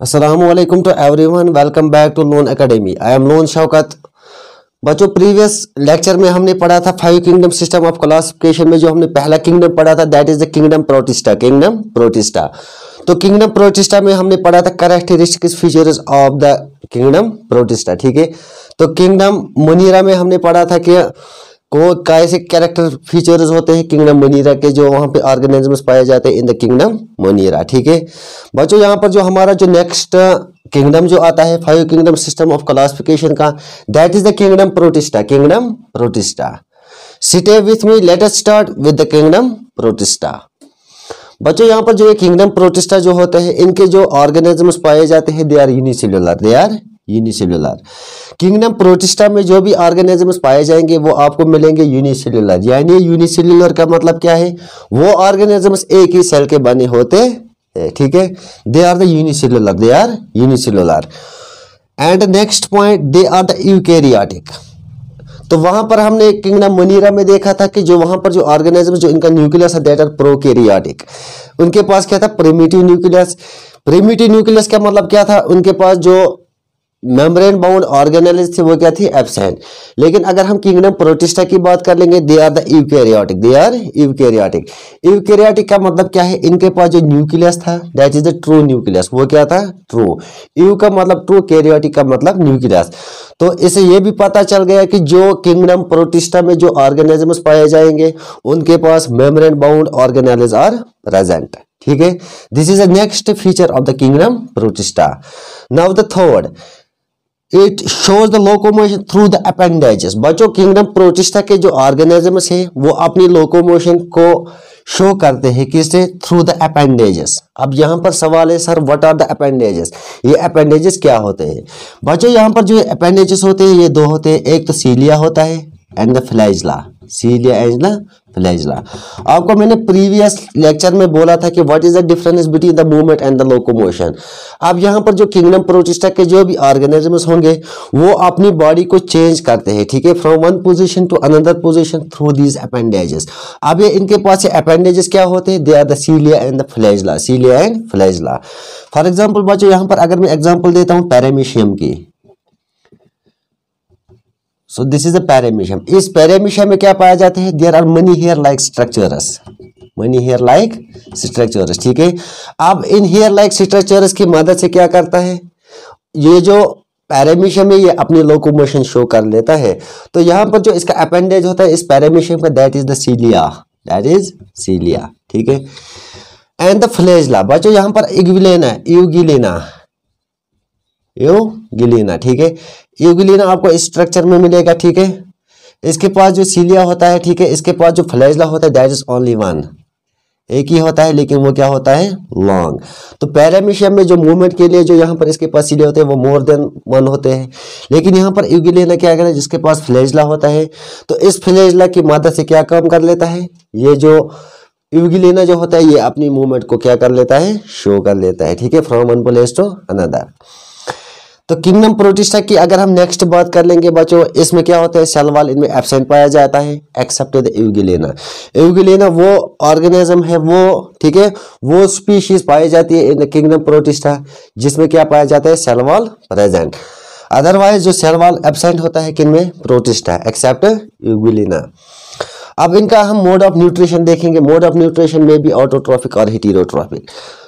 Assalamualaikum to everyone. Welcome back to Loan Academy. I am Loan Shaukat. बच्चों previous lecture में हमने पढ़ा था 5 किंगडम सिस्टम ऑफ क्लासिफिकेशन में जो हमने पहला किंगडम पढ़ा था that is the kingdom protista. तो किंगडम प्रोटिस्टा में हमने पढ़ा था characteristics features of the kingdom protista. ठीक है, तो किंगडम मुनीरा में हमने पढ़ा था कि को कैसे कैरेक्टर फीचर्स होते हैं किंगडम मुनीरा के, जो वहां पे ऑर्गेनिजम्स पाए जाते हैं इन द किंगडम मुनीरा। ठीक है बच्चों, यहाँ पर जो हमारा जो नेक्स्ट किंगडम जो आता है 5 किंगडम सिस्टम ऑफ क्लासिफिकेशन का that is the kingdom protista. Setae with me, let us start with the kingdom protista. बच्चों यहाँ पर जो ये किंगडम प्रोटिस्टा जो होते हैं इनके जो ऑर्गेनिजम्स पाए जाते हैं they are unicellular. Kingdom protista में जो भी ऑर्गेनिजम्स पाए जाएंगे वो आपको मिलेंगे यूनिसेल्युलर। यानी यूनिसेल्युलर का मतलब क्या है, वो ऑर्गेनिजम्स एक ही सेल के बने होते हैं। ठीक है, they are the unicellular and next point they are the eukaryotic. तो वहां पर हमने किंगडम मुनीरा में देखा था कि जो वहां पर जो ऑर्गेनिज्म जो इनका न्यूक्लियस है दैट आर प्रोकैरियोटिक। उनके पास क्या था, प्रिमिटिव न्यूक्लियस का मतलब क्या था, उनके पास जो मेम्ब्रेन बाउंड ऑर्गेनेल्स थे वो क्या थी, एब्सेंट। लेकिन अगर हम किंगडम प्रोटिस्टा की बात कर लेंगे दे आर द यूकैरियोटिक का मतलब क्या है, इनके पास जो न्यूक्लियस था that is the true nucleus. वो क्या था, ट्रू। यू का मतलब ट्रू, कैरियोटिक का मतलब न्यूक्लियस। तो इससे ये भी पता चल गया कि जो किंगडम प्रोटिस्टा में जो ऑर्गेनिजम्स पाए जाएंगे उनके पास membrane bound organelles are present. ठीक है, this is the next feature of the kingdom Protista. Now the third, it shows the locomotion through the appendages. बच्चों किंगडम प्रोटिस्टा के जो ऑर्गेनिजम्स है वो अपनी लोकोमोशन को शो करते हैं किससे, थ्रू द अपेंडेजेस। अब यहाँ पर सवाल है sir what are the appendages, ये अपेंडेजेस क्या होते हैं। बच्चों यहाँ पर जो अपेंडेजेस होते हैं ये दो होते हैं, एक तो सीलिया होता है एंड द फ्लैजिला। आपको मैंने प्रीवियस लेक्चर में बोला था कि what is the difference between the movement and the locomotion. अब यहाँ पर जो किंगडम प्रोटिस्टा के जो भी ऑर्गेनिजम्स होंगे वो अपनी बॉडी को चेंज करते हैं, ठीक है, from one position to another position through these appendages. अब ये इनके पास अपेंडेजेस क्या होते हैं, they are the cilia and the flagella. For example बच्चों यहाँ पर अगर मैं एग्जाम्पल देता हूँ पैरामीशियम की, so this is the paramecium. इस पैरामीशियम में क्या पाया जाते हैं, there are many hair like structures. ठीक है, अब इन हेयर लाइक स्ट्रक्चर्स की मदद से क्या करता है, ये जो पैरामीशियम है ये अपनी लोकोमोशन शो कर लेता है। तो यहाँ पर जो इसका अपेंडेज होता है इस पैरामीशियम का दैट इज द सीलिया। ठीक है, एंड द फ्लैजिला। बच्चों यहाँ पर यूगिलिना। ठीक है, यूगिलिना आपको इस स्ट्रक्चर में मिलेगा। ठीक है, इसके पास जो सीलिया होता है, ठीक है, इसके पास जो फ्लैजिला होता है दैट इज ओनली वन, एक ही होता है लेकिन वो क्या होता है, लॉन्ग। तो पैरामीशियम में जो मूवमेंट के लिए जो यहाँ पर इसके पास सीलिया होते हैं वो मोर देन वन होते हैं, लेकिन यहाँ पर यूगिलिना क्या करें, जिसके पास फ्लैजिला होता है तो इस फ्लैजिला की मदद से क्या काम कर लेता है, ये जो यूगिलिना जो होता है ये अपनी मूवमेंट को क्या कर लेता है, शो कर लेता है। ठीक है, from one place to another. तो किंगडम प्रोटिस्टा की अगर हम नेक्स्ट बात कर लेंगे बच्चों, इसमें क्या होता है, सेल वॉल इनमें एब्सेंट पाया जाता है एक्सेप्ट द यूगिलिना वो ऑर्गेनिज्म है वो, ठीक है, वो स्पीशीज पाई जाती है इन द किंगडम प्रोटिस्टा जिसमें क्या पाया जाता है, सेल वॉल प्रेजेंट। अदरवाइज जो सेल वॉल एब्सेंट होता है किनमें, प्रोटिस्टा एक्सेप्ट यूगिलिना। अब इनका हम मोड ऑफ न्यूट्रिशन देखेंगे। मोड ऑफ न्यूट्रिशन में भी ऑटोट्रॉफिक और हेटेरोट्रॉफिक।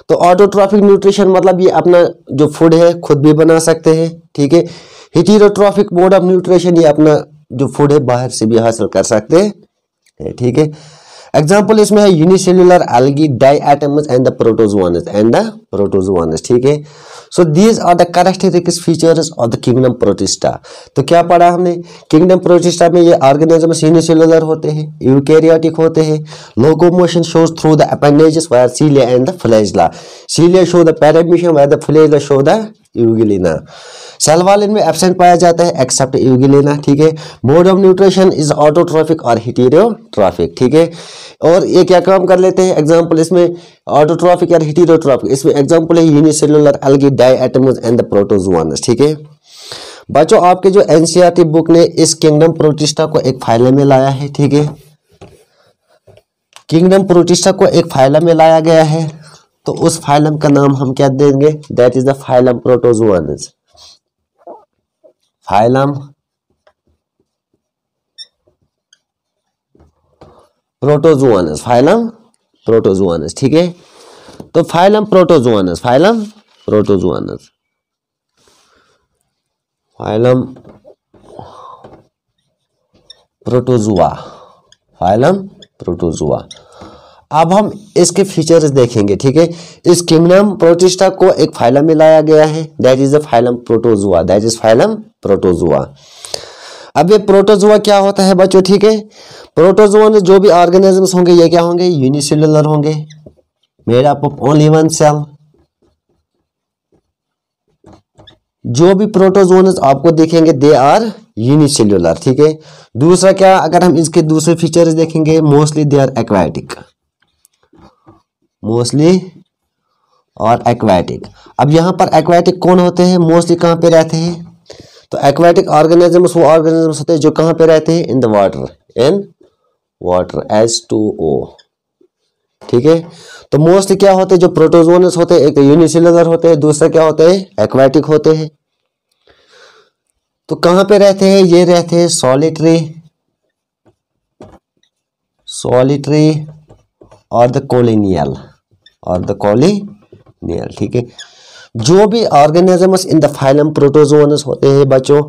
तो ऑटोट्रॉफिक न्यूट्रिशन मतलब ये अपना जो फूड है खुद भी बना सकते हैं। ठीक है, हेटेरोट्रॉफिक मोड ऑफ न्यूट्रिशन ये अपना जो फूड है बाहर से भी हासिल कर सकते हैं। ठीक है, एग्जाम्पल इसमें है unicellular algae, diatoms and the protozoans. ठीक है, so these are the characteristics features of the kingdom protista. तो क्या पढ़ा हमने, किंगडम प्रोटिस्टा में ये ऑर्गेनिजम्स यूनिसेल्युलर होते हैं, यूकैरियोटिक होते हैं, locomotion shows through the appendages via cilia and the flagella. Cilia show the paramecium via the flagella show the euglena. Cell wall इनमें एब्सेंट पाया जाता है एक्सेप्ट यूगिलिना। ठीक है, mode of nutrition is autotrophic और heterotrophic. ठीक है, और ये क्या काम कर लेते हैं, एग्जांपल इसमें ऑटोट्रॉफिक और हेटेरोट्रॉफिक, इसमें एग्जांपल है unicellular algae, diatoms and the protozoans. ठीक है बच्चों, आपके जो एनसीईआरटी बुक ने इस किंगडम प्रोटिस्टा को एक फाइलम में लाया है। ठीक है, किंगडम प्रोटिस्टा को एक फाइलम में लाया गया है। तो उस फाइलम का नाम हम क्या देंगे, that is the phylum protozoans. Phylum protozoans, phylum protozoans, ठीक है। तो phylum protozoans, phylum protozoans, phylum protozoa, phylum protozoa. अब हम इसके फीचर्स देखेंगे, ठीक है। इस किंगडम प्रोटिस्टा को एक फाइलम में लाया गया है, that is the phylum protozoa, that is phylum protozoa. अब ये प्रोटोजुआ क्या होता है बच्चों, ठीक है। प्रोटोजुआ में जो भी ऑर्गेनिजम्स होंगे ये क्या होंगे, यूनिसेलुलर होंगे, made up of only one cell. जो भी प्रोटोजोन्स आपको देखेंगे दे आर यूनिसेल्युलर, ठीक है। दूसरा क्या, अगर हम इसके दूसरे फीचर्स देखेंगे, mostly they are aquatic, mostly और एक्वाटिक। अब यहाँ पर एक्वाटिक कौन होते हैं, मोस्टली कहाँ पे रहते हैं, तो एक्वाटिक ऑर्गेनिजम्स वो ऑर्गेनिजम्स होते हैं जो कहाँ पे रहते हैं, in the water, in water, H2O, ठीक है। तो मोस्टली क्या होते हैं जो प्रोटोजोन्स होते हैं, एक यूनिसेल्युलर होते हैं, दूसरा क्या होते हैं, एक्वाटिक होते हैं। तो कहां पे रहते हैं, ये रहते हैं सॉलिटरी, सॉलिटरी और द कॉलोनियल, और द कॉलोनियल, ठीक है। जो भी organisms in the phylum protozoans होते हैं बच्चों,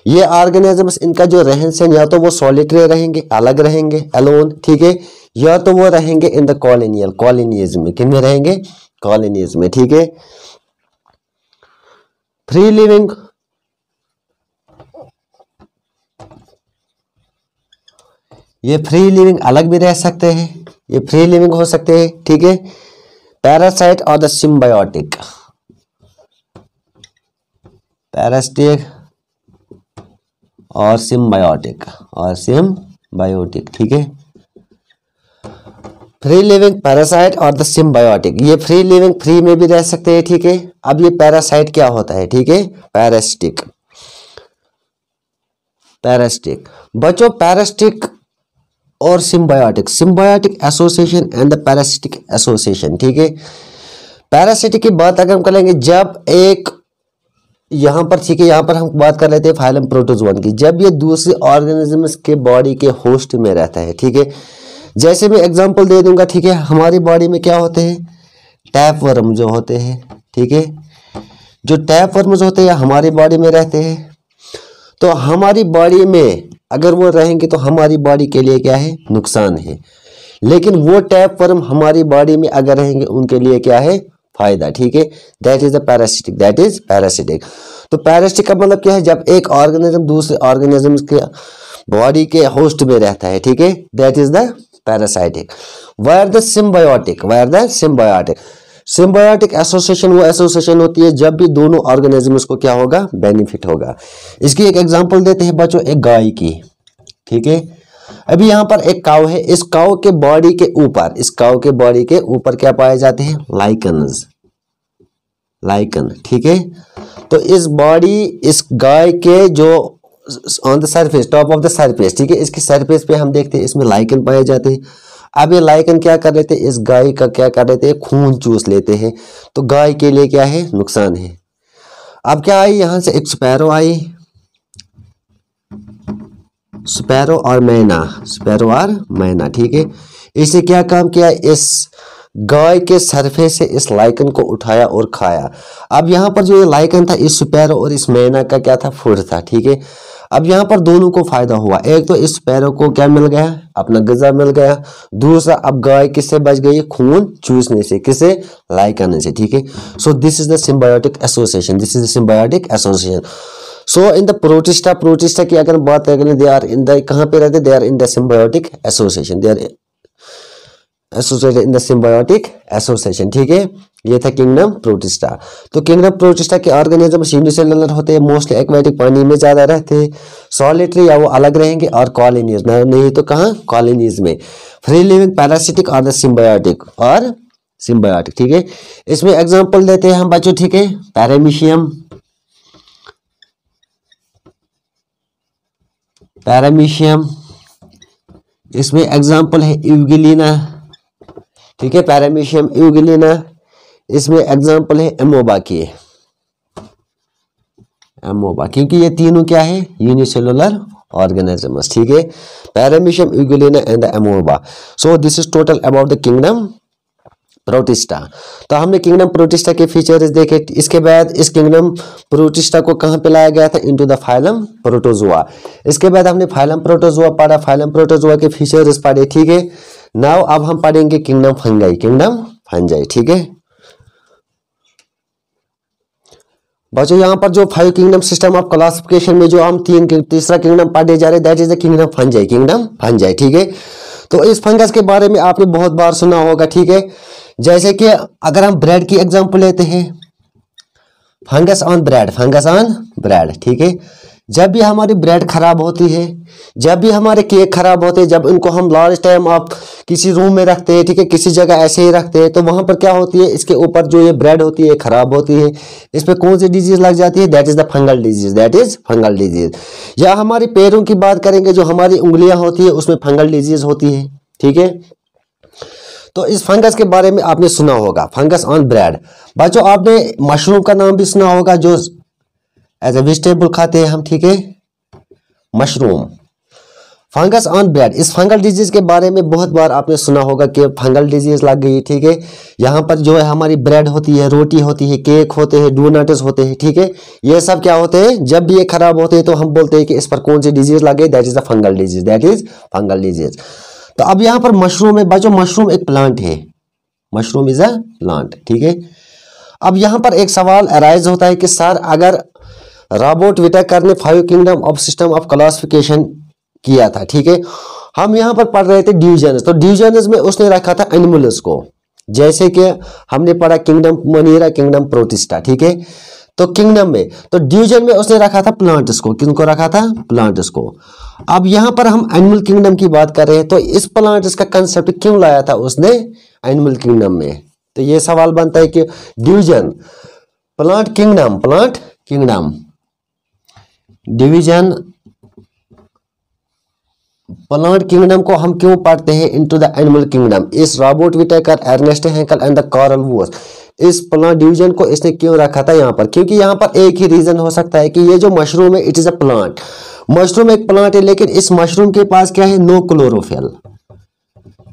ये ऑर्गेनिजम्स इनका जो रहन सहन या तो वो सॉलिटरी रहेंगे, अलग रहेंगे, अलोन, ठीक है, या तो वो रहेंगे इन द कॉलोनियल, कॉलोनीज में, किन में रहेंगे, कॉलोनीज में, ठीक है। फ्री लिविंग, ये फ्री लिविंग अलग भी रह सकते हैं, ये फ्री लिविंग हो सकते हैं, ठीक है। पैरासाइट और द सिम्बायोटिक, पैरासिटिक और सिम्बायोटिक, और सिम्बायोटिक, ठीक है। फ्री लिविंग, पैरासाइट और द सिम्बायोटिक, ये फ्री लिविंग फ्री में भी रह सकते हैं, ठीक है। अब ये पैरासाइट क्या होता है, ठीक है, पैरासिटिक, पैरासिटिक बच्चों, पैरासिटिक और symbiotic, symbiotic association and the parasitic association, ठीक है। पैरासिटिक की बात अगर हम करेंगे, जब एक यहाँ पर, ठीक है, यहाँ पर हम बात कर लेते हैं फाइलम प्रोटोजोआ की, जब ये दूसरे ऑर्गेनिजम्स के बॉडी के होस्ट में रहता है, ठीक है। जैसे मैं एग्जांपल दे दूंगा, ठीक है, हमारी बॉडी में क्या होते हैं, टैप वर्म जो होते हैं, ठीक है, जो टैप वर्म्स होते हैं हमारी बॉडी में रहते हैं। तो हमारी बॉडी में अगर वो रहेंगे तो हमारी बॉडी के लिए क्या है, नुकसान है, लेकिन वो टैप वर्म हमारी बॉडी में अगर रहेंगे उनके लिए क्या है, फायदा, ठीक है। That is the parasitic, that is parasitic. तो पैरासिटिक का मतलब क्या है, जब एक ऑर्गेनिज्म दूसरे ऑर्गेनिज्म के बॉडी के होस्ट में रहता है, ठीक है, that is the parasitic. Wire the symbiotic, wire the symbiotic, symbiotic association वो एसोसिएशन होती है जब भी दोनों ऑर्गेनिजम्स को क्या होगा, बेनिफिट होगा। इसकी एक एग्जांपल देते हैं बच्चों, एक गाय की, ठीक है। अभी यहाँ पर एक काव है, इस काव के बॉडी के ऊपर, इस काव के बॉडी के ऊपर क्या पाए जाते हैं, लाइकन्स, लाइकन, ठीक है। तो इस बॉडी, इस गाय के जो on the surface, top of the surface, ठीक है, इसकी सरफेस पे हम देखते हैं इसमें लाइकन पाए जाते हैं। अब ये लाइकन क्या कर लेते हैं, इस गाय का क्या कर लेते हैं, खून चूस लेते हैं, तो गाय के लिए क्या है, नुकसान है। अब क्या आई, यहां से एक स्पैरो आई, स्पैरो और मैना, स्पैरो और मैना, ठीक है। इसे क्या काम किया, इस गाय के सरफेस से इस लाइकन को उठाया और खाया। अब यहाँ पर जो ये लाइकन था, इस स्पैरो और इस मैना का क्या था, फूड था, ठीक है। अब यहाँ पर दोनों को फायदा हुआ, एक तो इस स्पैरो को क्या मिल गया, अपना ग़िज़ा मिल गया, दूसरा अब गाय किससे बच गई, खून चूसने से, किसे, लाइकन से, ठीक है। सो this is the symbiotic association, this is the symbiotic association. So in the protista, protista की अगर बात करें, दे आर इन द, कहाँ पे रहते, they are in the symbiotic association, they are associated in the symbiotic association, ठीक है। ये था किंगडम प्रोटिस्टा। तो किंगडम प्रोटिस्टा के ऑर्गेनिज्म यूनिसेलुलर होते हैं, मोस्टली एक्वेटिक, पानी में ज्यादा रहते हैं, सॉलिटरी या वो अलग रहेंगे, और कॉलोनीज नहीं तो कहाँ, कॉलोनीज में। फ्री लिविंग, पैरासिटिक और द सिम्बायोटिक, और सिम्बायोटिक, ठीक है। इसमें एग्जांपल देते हैं हम बच्चों, ठीक है, पैरामीशियम, पैरामीशियम, इसमें एग्जांपल है यूगिलिना, ठीक है, पैरामीशियम यूगिलिना, इसमें एग्जाम्पल है एमोबा की, एमोबा, क्योंकि ये तीनों क्या है, यूनिसेलुलर ऑर्गेनिजम्स, ठीक है, paramecium, Euglena and the amoeba. So this is total about the kingdom protista. तो हमने किंगडम प्रोटिस्टा के फीचर्स देखे। इसके बाद इस किंगडम प्रोटिस्टा को कहाँ पे लाया गया था, इनटू द फाइलम प्रोटोजोआ। इसके बाद हमने फाइलम प्रोटोजोआ पढ़ा, फाइलम प्रोटोजोआ के फीचर्स पढ़े, ठीक है। नाउ अब हम पढ़ेंगे किंगडम फंगाई, किंगडम फंगाई, ठीक है बच्चों। यहाँ पर जो 5 किंगडम सिस्टम ऑफ क्लासिफिकेशन में जो हम तीसरा किंगडम पढ़ने जा रहे हैं, that is the kingdom fungi, kingdom fungi, ठीक है। तो इस फंगस के बारे में आपने बहुत बार सुना होगा, ठीक है। जैसे कि अगर हम ब्रेड की एग्जांपल लेते हैं, fungus on bread, fungus on bread, ठीक है। जब भी हमारी ब्रेड खराब होती है, जब भी हमारे केक खराब होते हैं, जब इनको हम लार्ज टाइम आप किसी रूम में रखते हैं, ठीक है, किसी जगह ऐसे ही रखते हैं, तो वहां पर क्या होती है, इसके ऊपर जो ये ब्रेड होती है खराब होती है, इस पे कौन सी डिजीज लग जाती है, that is the fungal disease, that is fungal disease. या हमारे पैरों की बात करेंगे, जो हमारी उंगलियां होती है उसमें फंगल डिजीज होती है, ठीक है। तो इस फंगस के बारे में आपने सुना होगा, फंगस ऑन ब्रेड। बच्चों आपने मशरूम का नाम भी सुना होगा, जो एज ए वेजिटेबल खाते हैं हम, ठीक है, मशरूम। फंगस ऑन ब्रेड, इस फंगल डिजीज के बारे में बहुत बार आपने सुना होगा कि फंगल डिजीज लग गई, ठीक है। यहाँ पर जो है हमारी ब्रेड होती है, रोटी होती है, केक होते हैं, डोनट्स होते हैं, ठीक है, ये सब क्या होते हैं, जब भी ये खराब होते हैं तो हम बोलते हैं कि इस पर कौन सी डिजीज लग गई, that is the fungal disease, that is fungal disease. तो अब यहाँ पर मशरूम है बच्चों, मशरूम एक प्लांट है, मशरूम इज अ प्लांट, ठीक है। अब यहाँ पर एक सवाल अराइज होता है कि सर अगर रॉबर्ट विटेकर ने 5 kingdom of system of classification किया था, ठीक है, हम यहाँ पर पढ़ रहे थे डिविजन्स, तो डिविजन्स में उसने रखा था एनिमल्स को, जैसे कि हमने पढ़ा किंगडम मोनेरा, किंगडम प्रोटिस्टा, ठीक है। तो किंगडम में, तो डिवीजन में उसने रखा था प्लांट्स को, किनको रखा था, प्लांट्स को। अब यहाँ पर हम एनिमल किंगडम की बात कर रहे हैं, तो इस प्लांट्स का कंसेप्ट क्यों लाया था उसने एनिमल किंगडम में, तो ये सवाल बनता है कि division, plant kingdom, plant kingdom, division plant kingdom को हम क्यों पढ़ते हैं इनटू द एनिमल किंगडम। इस Robert Whittaker, Ernst Haeckel and the Carl Woese, इस प्लांट डिवीजन को इसने क्यों रखा था यहाँ पर, क्योंकि यहाँ पर एक ही रीजन हो सकता है कि ये जो मशरूम है it is a plant, mushroom एक प्लांट है, लेकिन इस मशरूम के पास क्या है, नो क्लोरोफिल,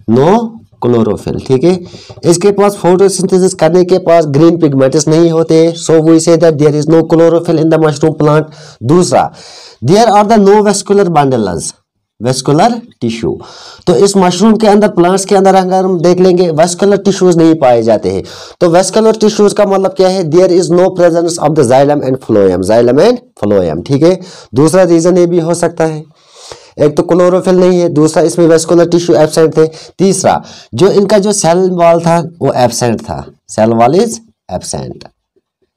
नो क्लोरोफिल, ठीक है। इसके पास फोटोसिंथेसिस करने के पास ग्रीन पिगमेंट्स नहीं होते, so we say that there is no chlorophyll in the mushroom plant. दूसरा, there are the no vascular bundles, vascular tissue, तो इस मशरूम के अंदर, प्लांट्स के अंदर अगर हम देख लेंगे वेस्कुलर टिश्यूज नहीं पाए जाते हैं। तो वेस्कुलर टिश्यूज का मतलब क्या है, there is no presence of the xylem and phloem, xylem and phloem, ठीक है। दूसरा रीजन ये भी हो सकता है, एक तो क्लोरोफिल नहीं है, दूसरा इसमें वेस्कुलर टिश्यू एब्सेंट थे, तीसरा जो इनका जो सेल वॉल था वो एब्सेंट था, cell wall is absent,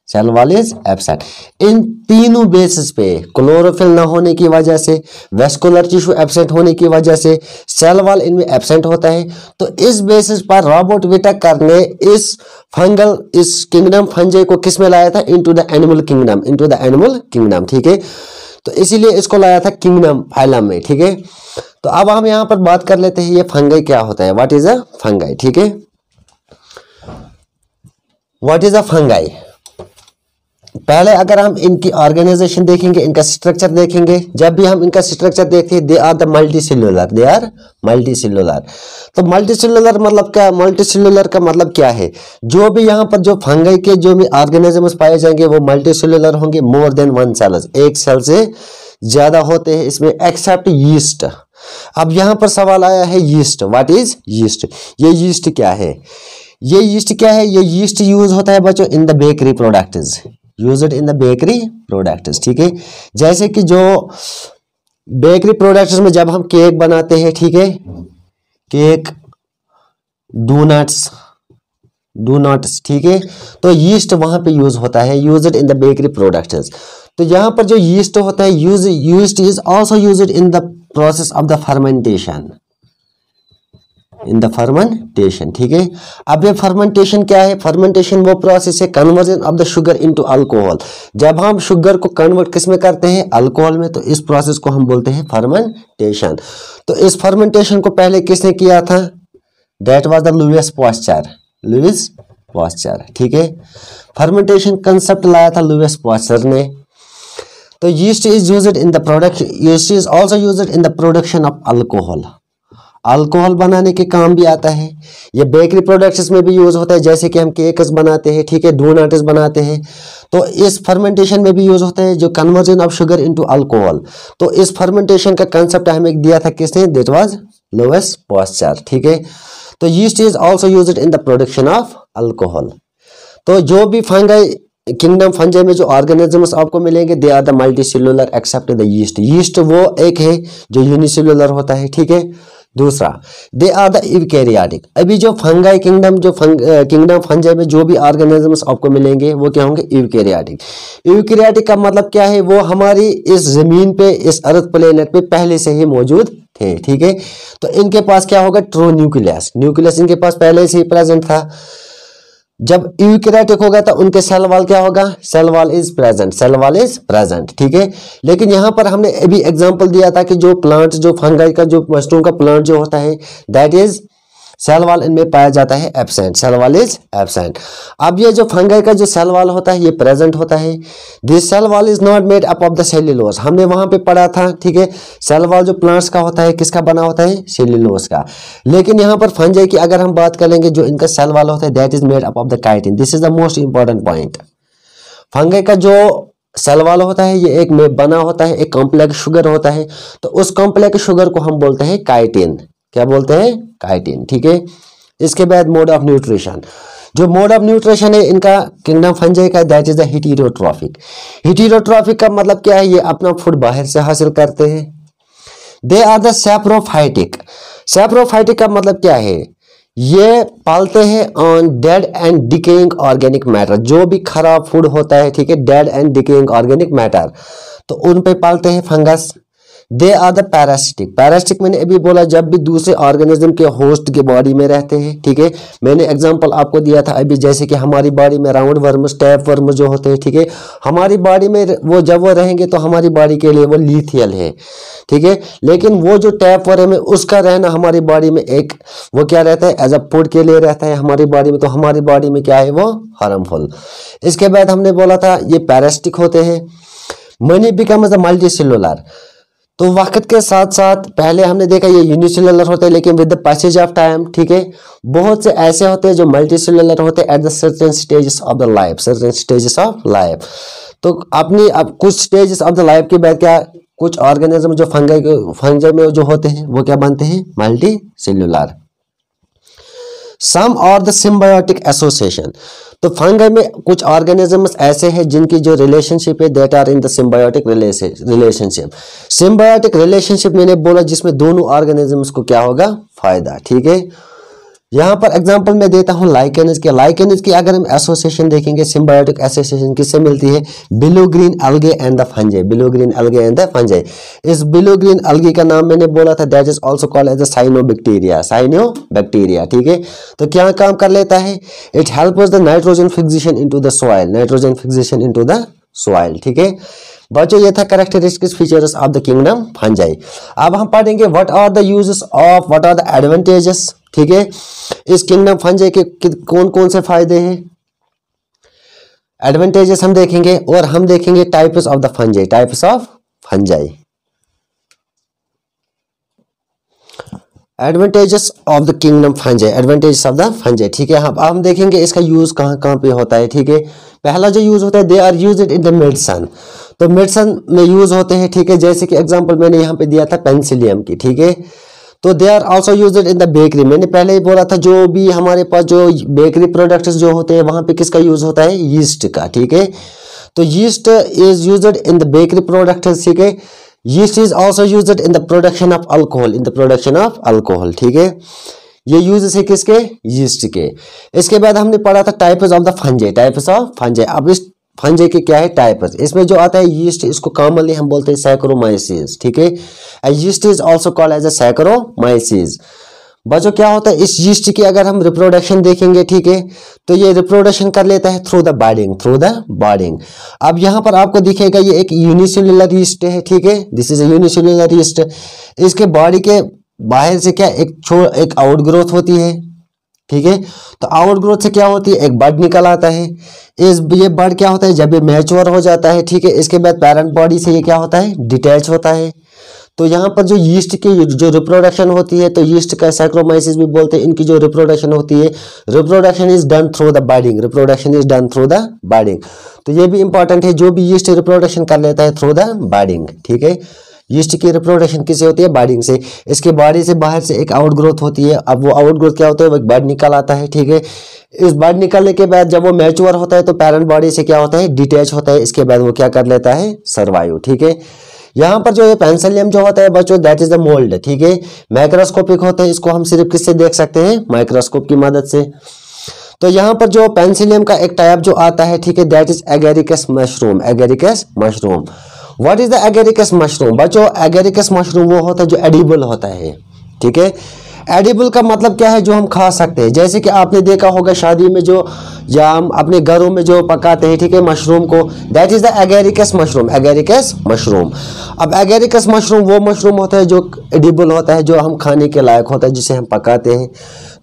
cell wall is absent. इन तीनों बेसिस पे, क्लोरोफिल न होने की वजह से, वेस्कुलर टिश्यू एब्सेंट होने की वजह से, सेल वॉल इनमें एब्सेंट होता है, तो इस बेसिस पर रॉबर्ट विटेकर ने इस फंगल, इस किंगडम फंजाई को किस में लाया था, into the animal kingdom, into the animal kingdom, ठीक है। तो इसीलिए इसको लाया था किंगडम फाइलम में, ठीक है। तो अब हम यहाँ पर बात कर लेते हैं ये फंगाई क्या होता है, व्हाट इज अ फंगाई, ठीक है। व्हाट इज अ फंगाई, पहले अगर हम इनकी ऑर्गेनाइजेशन देखेंगे, इनका स्ट्रक्चर देखेंगे, जब भी हम इनका स्ट्रक्चर देखते हैं, they are the multicellular, they are multicellular. तो मल्टी सेल्यूलर मतलब क्या, मल्टी सेल्यूलर का मतलब क्या है, जो भी यहाँ पर जो फंगाई के जो भी ऑर्गेनिजम्स पाए जाएंगे वो मल्टी सेल्यूलर होंगे, मोर देन 1 सेल्स, एक सेल से ज्यादा होते हैं इसमें, एक्सेप्ट यीस्ट। अब यहाँ पर सवाल आया है यीस्ट, व्हाट इज यीस्ट, ये यीस्ट क्या है, ये यीस्ट क्या है, ये यीस्ट यूज होता है बच्चों इन the bakery products, used in the bakery products, ठीक है। जैसे कि जो बेकरी प्रोडक्ट्स में जब हम केक बनाते हैं, ठीक है, केक, डोनट्स, ठीक है, तो यीस्ट वहां पे यूज होता है, used in the bakery products. तो यहाँ पर जो यीस्ट होता है, yeast is also used in the process of the fermentation, in the fermentation, ठीक है। अब ये फर्मेंटेशन क्या है, फर्मेंटेशन वो प्रोसेस है conversion of the sugar into alcohol, जब हम शुगर को कन्वर्ट किस में करते हैं, अल्कोहल में, तो इस प्रोसेस को हम बोलते हैं फर्मेंटेशन। तो इस फर्मेंटेशन को पहले किसने किया था, that was the Lewis pasture, Lewis pasture, ठीक है। फर्मेंटेशन कंसेप्ट लाया था लुईस पास्चर ने। तो yeast is used in the production, yeast is also used in the production of alcohol, alcohol बनाने के काम भी आता है। ये बेकरी प्रोडक्ट्स में भी यूज होता है, जैसे कि हम केक्स बनाते हैं, ठीक है, डोनट्स बनाते हैं, तो इस फर्मेंटेशन में भी यूज होता है, जो conversion of sugar into alcohol. तो इस फर्मेंटेशन का कंसेप्ट हमें दिया था किसने, दैट वाज लुईस पास्चर, ठीक है। तो yeast is also used in the production of alcohol. तो जो भी फंगाई किंगडम फंजाई में जो ऑर्गेनिजम्स आपको मिलेंगे, they are the multicellular except the yeast. Yeast वो एक है जो यूनिसेलुलर होता है, ठीक है। दूसरा, दे आर द यूकैरियोटिक। अभी जो फंगाई किंगडम, जो किंगडम फंजाई में जो भी ऑर्गेनिजम्स आपको मिलेंगे वो क्या होंगे, यूकैरियोटिक। यूकैरियोटिक का मतलब क्या है, वो हमारी इस जमीन पे, इस अर्थ प्लेनेट पे पहले से ही मौजूद थे, ठीक है। तो इनके पास क्या होगा, ट्रू न्यूक्लियस, न्यूक्लियस इनके पास पहले से ही प्रेजेंट था। जब यूकैरियोटिक होगा तो उनके सेल वॉल क्या होगा, cell wall is present, cell wall is present, ठीक है। लेकिन यहाँ पर हमने अभी एग्जांपल दिया था कि जो प्लांट, जो फंगाई का, जो मशरूम का प्लांट जो होता है, दैट इज सेल वॉल इनमें पाया जाता है absent, cell wall is absent. अब ये जो फंगाई का जो सेल वॉल होता है ये प्रेजेंट होता है। This cell wall is not made up of the cellulose, हमने वहां पे पढ़ा था, ठीक है। सेल वॉल जो प्लांट्स का होता है किसका बना होता है, सेल्यूलोज का। लेकिन यहाँ पर फंजाई की अगर हम बात करेंगे, जो इनका सेल वॉल होता है that is made up of the chitin. This is the most important point. Fungi का जो सेल वॉल होता है ये एक में बना होता है, एक कॉम्प्लेक्स शुगर होता है, तो उस कॉम्प्लेक्स शुगर को हम बोलते हैं काइटिन। क्या बोलते हैं, काइटिन, ठीक है। इसके बाद मोड ऑफ न्यूट्रिशन, जो मोड ऑफ न्यूट्रिशन है इनका किंगडम फंजाई का, that is the heterotrophic. Heterotrophic का मतलब क्या है, ये अपना फूड बाहर से हासिल करते हैं। They are the saprophytic. Saprophytic का मतलब क्या है, ये पालते हैं on dead and decaying organic matter, जो भी खराब फूड होता है, ठीक है, dead and decaying organic matter, तो उन पे पालते हैं fungus. They are the parasitic. Parasitic मैंने अभी बोला, जब भी दूसरे ऑर्गेनिज्म के होस्ट के बॉडी में रहते हैं, ठीक है। मैंने एग्जांपल आपको दिया था अभी, जैसे कि हमारी बॉडी में राउंड वर्म्स, टैप वर्म्स जो होते हैं, ठीक है, हमारी बॉडी में वो जब वो रहेंगे तो हमारी बॉडी के लिए वो लीथियल है, ठीक है। लेकिन वो जो टैप वर्म है उसका रहना हमारी बॉडी में एक, वो क्या रहता है, एज अ फूड के लिए रहता है हमारी बॉडी में, तो हमारी बॉडी में क्या है, वो हार्मफुल। इसके बाद हमने बोला था ये पैरासिटिक होते हैं। Money becomes the multicellular. तो वक्त के साथ साथ पहले हमने देखा ये यूनिसेलुलर होते हैं, लेकिन with the passage of time, ठीक है, बहुत से ऐसे होते हैं जो मल्टीसेलुलर होते हैं at the certain stages of the life, certain stages of life. तो अपनी अब कुछ स्टेजेस ऑफ द लाइफ के बाद क्या, कुछ ऑर्गेनिज्म जो फंजाई में जो होते हैं वो क्या बनते हैं, multicellular. Some are the symbiotic association. तो फंगाई में कुछ ऑर्गेनिजम्स ऐसे हैं जिनकी जो रिलेशनशिप है that are in the symbiotic relationship. Symbiotic relationship मैंने बोला जिसमें दोनों ऑर्गेनिजम्स को क्या होगा, फायदा, ठीक है। यहाँ पर एग्जांपल मैं देता हूँ लाइकेनिज के। लाइकेनिज की अगर हम एसोसिएशन देखेंगे, सिम्बायोटिक एसोसिएशन किससे मिलती है, blue green algae and the fungi, blue green algae and the fungi. इस ब्लू ग्रीन एल्गे का नाम मैंने बोला था, that is also called as the cyanobacteria, cyanobacteria, ठीक है। तो क्या काम कर लेता है, it helps the nitrogen fixation into the soil, nitrogen fixation into the soil, ठीक है। बच्चों ये था characteristics features of the kingdom fungi. अब हम पढ़ेंगे what are the uses of, what are the advantages, ठीक है। इस किंगडम फंजाई के कौन कौन से फायदे हैं, एडवांटेजेस हम देखेंगे, और हम देखेंगे types of the fungi, types of fungi. Advantages of the kingdom fungi, advantages of the fungi, ठीक है। अब हम देखेंगे इसका यूज कहाँ कहाँ पे होता है, ठीक है। पहला जो यूज होता है, they are used in the medicine. तो मेडिसिन में यूज होते हैं, ठीक है। जैसे कि एग्जांपल मैंने यहाँ पे दिया था पेनिसिलियम की, ठीक है। तो they are also used in the bakery. मैंने पहले ही बोला था जो भी हमारे पास जो बेकरी प्रोडक्ट्स जो होते हैं वहां पे किसका यूज होता है, यीस्ट का, ठीक है। तो yeast is used in the bakery products, ठीक है। Yeast is also used in the production of alcohol, in the production of alcohol, ठीक है। ये यूज है किसके, यीस्ट के। इसके बाद हमने पढ़ा था types of the fungi, types of fungi. अब इस फंजाई के क्या है टाइप्स, इसमें जो आता है यीस्ट, इसको कॉमनली हम बोलते हैं सैकरोमाइसिस, ठीक है। Yeast is also called as a saccharomyces. बच्चों क्या होता है इस यीस्ट की अगर हम रिप्रोडक्शन देखेंगे, ठीक है, तो ये रिप्रोडक्शन कर लेता है थ्रू द बर्डिंग, थ्रू द बर्डिंग। अब यहाँ पर आपको दिखेगा ये एक यूनिसेलुलर यीस्ट है, ठीक है, this is a unicellular yeast. इसके बॉडी के बाहर से क्या एक आउट ग्रोथ होती है, ठीक है। तो आउट ग्रोथ से क्या होती है, एक बड निकल आता है। ये बड क्या होता है, जब ये मैच्योर हो जाता है, ठीक है, इसके बाद पेरेंट बॉडी से ये क्या होता है, डिटैच होता है। तो यहाँ पर जो यीस्ट की जो रिप्रोडक्शन होती है, तो यीस्ट का सैक्रोमाइसिस भी बोलते हैं, इनकी जो रिप्रोडक्शन होती है, reproduction is done through the budding, reproduction is done through the budding. तो ये भी इंपॉर्टेंट है, जो भी यीस्ट रिप्रोडक्शन कर लेता है थ्रू द बडिंग, ठीक है। यीस्ट की रिप्रोडक्शन किससे होती है, बडिंग से। इसके बॉडी से बाहर से एक आउट ग्रोथ होती है। अब वो आउट ग्रोथ क्या होता है, वो एक बड निकल आता है, ठीक है। इस बड निकलने के बाद जब वो मैच्योर होता है तो पेरेंट बॉडी से क्या होता है, डिटैच होता है। इसके बाद वो क्या कर लेता है, सर्वाइव, ठीक है। यहाँ पर जो ये पेंसिलियम जो होता है बच्चों, दैट इज द मोल्ड, ठीक है। माइक्रोस्कोपिक होता है, इसको हम सिर्फ किससे देख सकते हैं, माइक्रोस्कोप की मदद से। तो यहाँ पर जो पेंसिलियम का एक टाइप जो आता है, ठीक है, that is agaricus mushroom, agaricus mushroom. What is the agaricus mushroom बच्चों, एगेरिकस मशरूम वो होता है जो एडिबल होता है, ठीक है। एडिबल का मतलब क्या है, जो हम खा सकते हैं। जैसे कि आपने देखा होगा शादी में जो, या हम अपने घरों में जो पकाते हैं, ठीक है, मशरूम को, that is the agaricus mushroom, agaricus mushroom. अब एगेरिकस मशरूम वो मशरूम होता है जो एडिबल होता है, जो हम खाने के लायक होता है, जिसे हम पकाते हैं।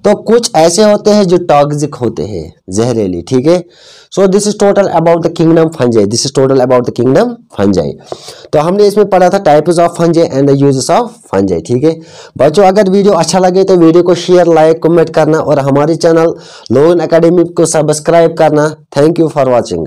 तो कुछ ऐसे होते हैं जो टॉक्सिक होते हैं, जहरीली, ठीक है। सो this is total about the kingdom fungi, this is total about the kingdom fungi. तो हमने इसमें पढ़ा था types of fungi and the uses of fungi, ठीक है। बच्चों अगर वीडियो अच्छा लगे तो वीडियो को शेयर, लाइक, कमेंट करना और हमारे चैनल लोन एकेडमी को सब्सक्राइब करना। Thank you for watching.